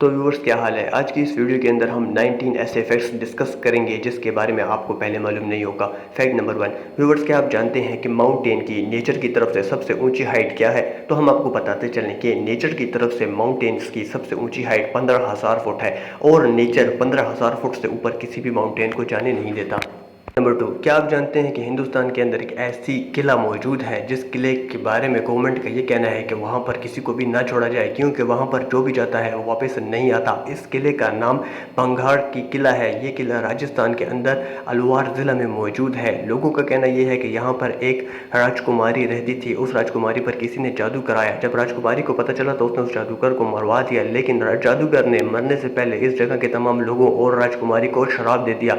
तो व्यूअर्स क्या हाल है। आज की इस वीडियो के अंदर हम 19 ऐसे फैक्ट्स डिस्कस करेंगे जिसके बारे में आपको पहले मालूम नहीं होगा। फैक्ट नंबर 1, व्यूअर्स क्या आप जानते हैं कि माउंटेन की नेचर की तरफ से सबसे ऊंची हाइट क्या है। तो हम आपको बताते चलें कि नेचर की तरफ से माउंटेन्स की सबसे ऊंची हाइट 15,000 फुट है और नेचर 15,000 फुट से ऊपर किसी भी माउंटेन को जाने नहीं देता। नंबर 2, क्या आप जानते हैं कि हिंदुस्तान के अंदर एक ऐसी किला मौजूद है जिस किले के बारे में गवर्नमेंट का ये कहना है कि वहाँ पर किसी को भी ना छोड़ा जाए, क्योंकि वहाँ पर जो भी जाता है वो वापस नहीं आता। इस किले का नाम पंघाड़ की किला है। ये किला राजस्थान के अंदर अलवार ज़िला में मौजूद है। लोगों का कहना यह है कि यहाँ पर एक राजकुमारी रहती थी। उस राजकुमारी पर किसी ने जादू कराया। जब राजकुमारी को पता चला तो उसने उस जादूगर को मरवा दिया, लेकिन जादूगर ने मरने से पहले इस जगह के तमाम लोगों और राजकुमारी को शराब दे दिया,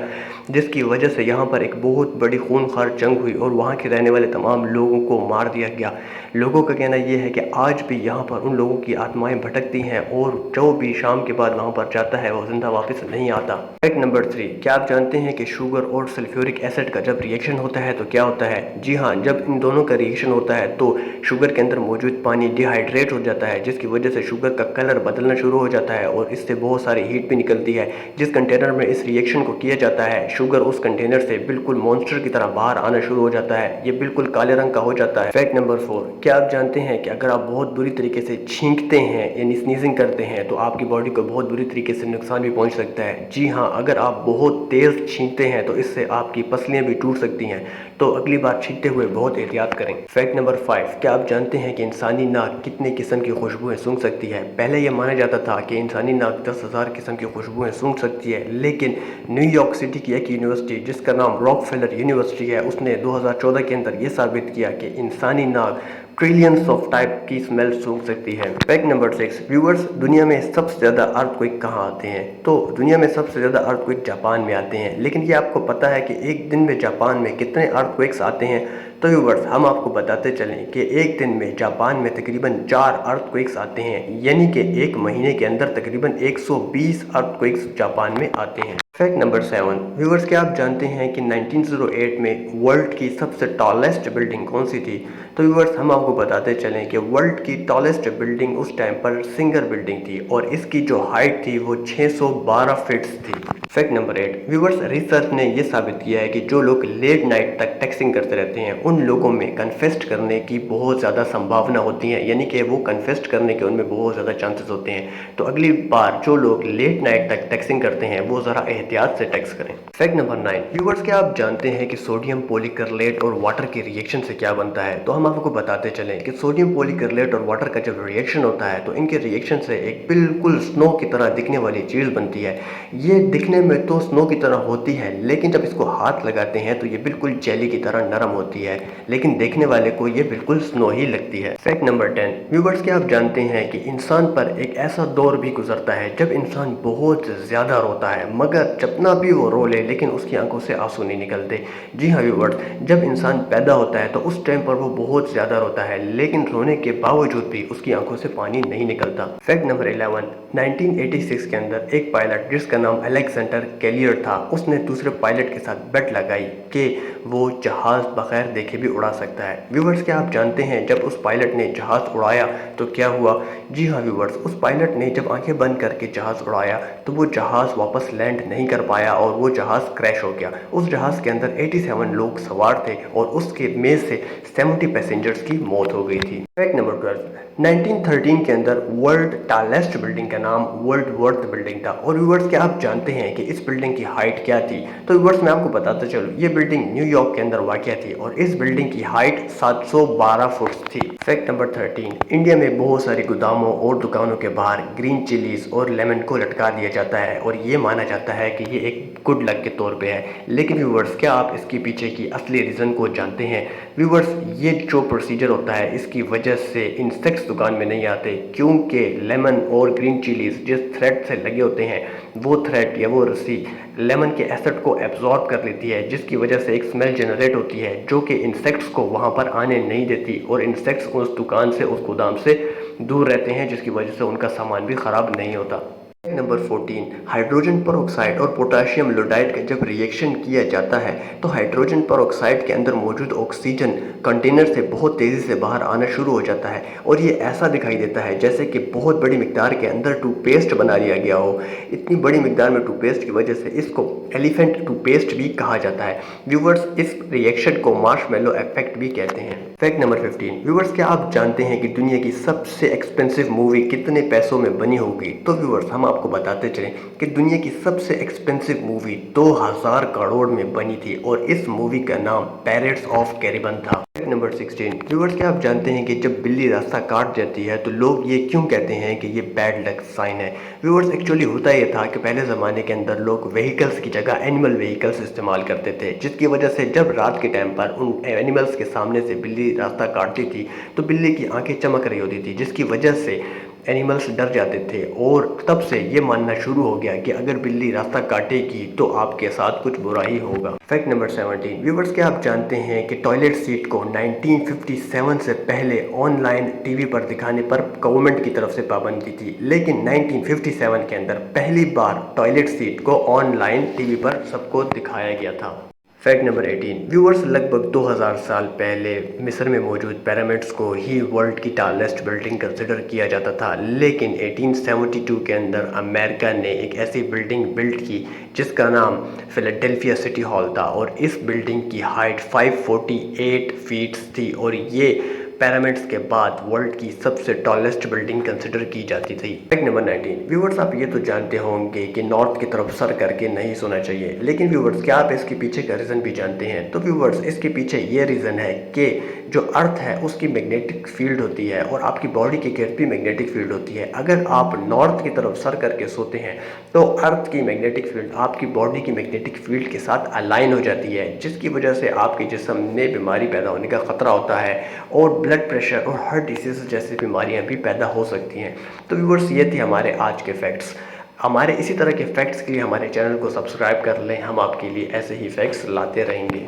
जिसकी वजह से यहाँ पर एक बहुत बड़ी खूनखार जंग हुई और वहाँ के रहने वाले तमाम लोगों को मार दिया गया। लोगों का कहना यह है कि आज भी यहाँ पर उन लोगों की आत्माएं भटकती हैं और जो भी शाम के बाद वहाँ पर जाता है वो जिंदा वापस नहीं आता। फैक्ट नंबर 3, क्या आप जानते हैं कि शुगर और सल्फ्यूरिक एसिड का जब रिएक्शन होता है तो क्या होता है। जी हाँ, जब इन दोनों का रिएक्शन होता है तो शुगर के अंदर मौजूद पानी डिहाइड्रेट हो जाता है, जिसकी वजह से शुगर का कलर बदलना शुरू हो जाता है और इससे बहुत सारी हीट भी निकलती है। जिस कंटेनर में इस रिएक्शन को किया जाता है, शुगर उस कंटेनर से बिल्कुल मॉन्स्टर की तरह बाहर आना शुरू हो जाता है। ये बिल्कुल काले रंग का हो जाता है। फैक्ट नंबर 4, क्या आप जानते हैं कि अगर आप बहुत बुरी तरीके से छींकते हैं यानी स्नीजिंग करते हैं तो आपकी बॉडी को बहुत बुरी तरीके से नुकसान भी पहुंच सकता है। जी हाँ, अगर आप बहुत तेज छींकते हैं तो इससे आपकी पसलियां भी टूट सकती हैं, तो अगली बार छींकते हुए बहुत एहतियात करें। फैक्ट नंबर 5, क्या आप जानते हैं कि इंसानी नाक कितने किस्म की खुशबुएं सूंघ सकती है। पहले यह माना जाता था कि इंसानी नाक 10,000 किस्म की खुशबुएं सूंघ सकती है, लेकिन न्यूयॉर्क सिटी की एक यूनिवर्सिटी जिसका नाम रॉकफेलर यूनिवर्सिटी है, उसने 2014 के अंदर यह साबित किया कि इंसानी नाक ट्रिलियंस ऑफ टाइप की स्मेल सूंघ सकती है। फैक्ट नंबर 6, व्यूअर्स दुनिया में सबसे ज़्यादा अर्थक्वेक कहाँ आते हैं। तो दुनिया में सबसे ज़्यादा अर्थक्वेक जापान में आते हैं, लेकिन ये आपको पता है कि एक दिन में जापान में कितने अर्थक्वेक्स आते हैं। तो व्यूअर्स हम आपको बताते चलें कि एक दिन में जापान में तकरीबन 4 अर्थक्वेक्स आते हैं, यानी कि एक महीने के अंदर तकरीबन 120 अर्थक्वेक्स जापान में आते हैं। फैक्ट नंबर 7, व्यूअर्स क्या आप जानते हैं कि 1908 में वर्ल्ड की सबसे टॉलेस्ट बिल्डिंग कौन सी थी। तो व्यूअर्स हम आपको बताते चलें कि वर्ल्ड की टॉलेस्ट बिल्डिंग उस टाइम पर सिंगर बिल्डिंग थी और इसकी जो हाइट थी वो 612 फीट्स थी। फैक्ट नंबर 8, व्यूअर्स रिसर्च ने यह साबित किया है कि जो लोग लेट नाइट तक टेक्सिंग करते रहते हैं उन लोगों में कन्फेस्ट करने की बहुत ज़्यादा संभावना होती है, यानी कि वो कन्फेस्ट करने के उनमें बहुत ज़्यादा चांसेस होते हैं। तो अगली बार जो लोग लेट नाइट तक टेक्सिंग करते हैं वो ज़रा एहतियात से टेक्स करें। फैक्ट नंबर 9, व्यूअर्स क्या आप जानते हैं कि सोडियम पॉलीकार्बोनेट और वाटर के रिएक्शन से क्या बनता है। तो हम आपको बताते चलें कि सोडियम पॉलीकार्बोनेट और वाटर का जब रिएक्शन होता है तो इनके रिएक्शन से एक बिल्कुल स्नो की तरह दिखने वाली चीज़ बनती है। ये दिखने में तो स्नो की तरह होती है, लेकिन जब इसको हाथ लगाते हैं तो ये बिल्कुल जेली की तरह नरम होती है, लेकिन देखने वाले को ये बिल्कुल स्नो ही लगती है। फैक्ट नंबर 10, व्यूअर्स क्या आप जानते हैं कि इंसान पर एक ऐसा दौर भी गुजरता है जब इंसान बहुत ज़्यादा रोता है, मगर जितना भी वो रो ले लेकिन उसकी आंखों से आंसू नहीं निकलते। जी हाँ व्यूअर्स, जब इंसान पैदा होता है तो उस टाइम पर वो बहुत ज़्यादा रोता है, लेकिन रोने के बावजूद भी उसकी आंखों से पानी नहीं निकलता। फैक्ट नंबर 11, 1986 के अंदर एक पायलट जिसका नाम अलेक्जेंडर कैलियर था, उसने दूसरे पायलट के साथ बेट लगाई कि वो जहाज़ बगैर देखे भी उड़ा सकता है। व्यूवर्स क्या आप जानते हैं जब उस पायलट ने जहाज़ उड़ाया तो क्या हुआ। जी हाँ व्यूवर्स, उस पायलट ने जब आंखें बंद करके जहाज़ उड़ाया तो वो जहाज़ वापस लैंड नहीं कर पाया और वो जहाज़ क्रैश हो गया। उस जहाज़ के अंदर 87 लोग सवार थे और उसके में से 70 पैसेंजर्स की मौत हो गई थी। फैक्ट नंबर 12, 1913 के अंदर वर्ल्ड टॉलेस्ट बिल्डिंग का नाम वर्ल्ड वर्थ बिल्डिंग था। और व्यूवर्स क्या आप जानते हैं कि इस बिल्डिंग की हाइट क्या थी। तो व्यूवर्स मैं आपको बताता चलूँ, ये बिल्डिंग न्यूयॉर्क के अंदर वाक़या थी और इस बिल्डिंग की हाइट 712 फुट थी। फैक्ट नंबर 13, इंडिया में बहुत सारे गोदामों और दुकानों के बाहर ग्रीन चिलीज और लेमन को लटका दिया जाता है और ये माना जाता है कि ये एक गुड लक के तौर पे है। लेकिन व्यूवर्स क्या आप इसके पीछे की असली रीज़न को जानते हैं। व्यूवर्स ये जो प्रोसीजर होता है इसकी वजह से इंसेक्ट्स दुकान में नहीं आते, क्योंकि लेमन और ग्रीन चिलीज जिस थ्रेड से लगे होते हैं वो थ्रेड या वो रस्सी लेमन के एसिड को एब्जॉर्ब कर लेती है, जिसकी वजह से एक स्मेल जनरेट होती है जो कि इंसेक्ट्स को वहाँ पर आने नहीं देती और इंसेक्ट्स उस दुकान से उस गोदाम से दूर रहते हैं, जिसकी वजह से उनका सामान भी ख़राब नहीं होता। नंबर 14, हाइड्रोजन परऑक्साइड और पोटेशियम लोडाइड का जब रिएक्शन किया जाता है तो हाइड्रोजन परऑक्साइड के अंदर मौजूद ऑक्सीजन कंटेनर से बहुत तेज़ी से बाहर आना शुरू हो जाता है और ये ऐसा दिखाई देता है जैसे कि बहुत बड़ी मिकदार के अंदर टूथपेस्ट बना लिया गया हो। इतनी बड़ी मिकदार में टूथपेस्ट की वजह से इसको एलिफेंट टूथपेस्ट भी कहा जाता है। व्यूवर्स, इस रिएक्शन को मार्शमैलो इफेक्ट भी कहते हैं। फैक्ट नंबर 15, व्यूवर्स, क्या आप जानते हैं कि दुनिया की सबसे एक्सपेंसिव मूवी कितने पैसों में बनी होगी? तो व्यूवर्स, हम आपको बताते चलें कि दुनिया की सबसे एक्सपेंसिव मूवी 2000 करोड़ में बनी थी और इस मूवी का नाम पैरेट्स ऑफ कैरिबियन था। फैक्ट नंबर 16, व्यूवर्स, क्या आप जानते हैं कि जब बिल्ली रास्ता काट जाती है तो लोग ये क्यों कहते हैं कि ये बैड लक साइन है? व्यूवर्स, एक्चुअली होता ये था कि पहले ज़माने के अंदर लोग व्हीकल्स की जगह एनिमल व्हीकल्स इस्तेमाल करते थे, जिसकी वजह से जब रात के टाइम पर उन एनिमल्स के सामने से बिल्ली रास्ता काटती थी तो बिल्ली की आंखें चमक रही होती थी, जिसकी वजह से एनिमल्स डर जाते थे और तब से ये मानना शुरू हो गया कि अगर बिल्ली रास्ता काटेगी तो आपके साथ कुछ बुरा ही होगा। फैक्ट नंबर 17, व्यूवर्स, क्या आप जानते हैं कि टॉयलेट सीट को 1957 से पहले ऑनलाइन टीवी पर दिखाने पर गवर्नमेंट की तरफ से पाबंदी थी, लेकिन 1957 के अंदर पहली बार टॉयलेट सीट को ऑनलाइन टीवी पर सबको दिखाया गया था। फैक्ट नंबर 18, व्यूअर्स, लगभग 2000 साल पहले मिस्र में मौजूद पिरामिड्स को ही वर्ल्ड की टॉलेस्ट बिल्डिंग कंसिडर किया जाता था, लेकिन 1872 के अंदर अमेरिका ने एक ऐसी बिल्डिंग बिल्ड की जिसका नाम फिलाडेल्फिया सिटी हॉल था और इस बिल्डिंग की हाइट 548 फीट थी और ये पिरामिड्स के बाद वर्ल्ड की सबसे टॉलेस्ट बिल्डिंग कंसिडर की जाती थी। फैक्ट नंबर 19, व्यूवर्स, आप ये तो जानते होंगे कि नॉर्थ की तरफ सर करके नहीं सोना चाहिए, लेकिन व्यूवर्स, क्या आप इसके पीछे का रीज़न भी जानते हैं? तो व्यूवर्स, इसके पीछे ये रीज़न है कि जो अर्थ है उसकी मैग्नेटिक फील्ड होती है और आपकी बॉडी के गिर्द भी मैग्नेटिक फील्ड होती है। अगर आप नॉर्थ की तरफ सर करके सोते हैं तो अर्थ की मैग्नेटिक फील्ड आपकी बॉडी की मैग्नेटिक फील्ड के साथ अलाइन हो जाती है, जिसकी वजह से आपके जिस्म में बीमारी पैदा होने का खतरा होता है और ब्लड प्रेशर और हार्ट डिसीज जैसी बीमारियां भी पैदा हो सकती हैं। तो व्यूअर्स, ये थे हमारे आज के फैक्ट्स। हमारे इसी तरह के फैक्ट्स के लिए हमारे चैनल को सब्सक्राइब कर लें, हम आपके लिए ऐसे ही फैक्ट्स लाते रहेंगे।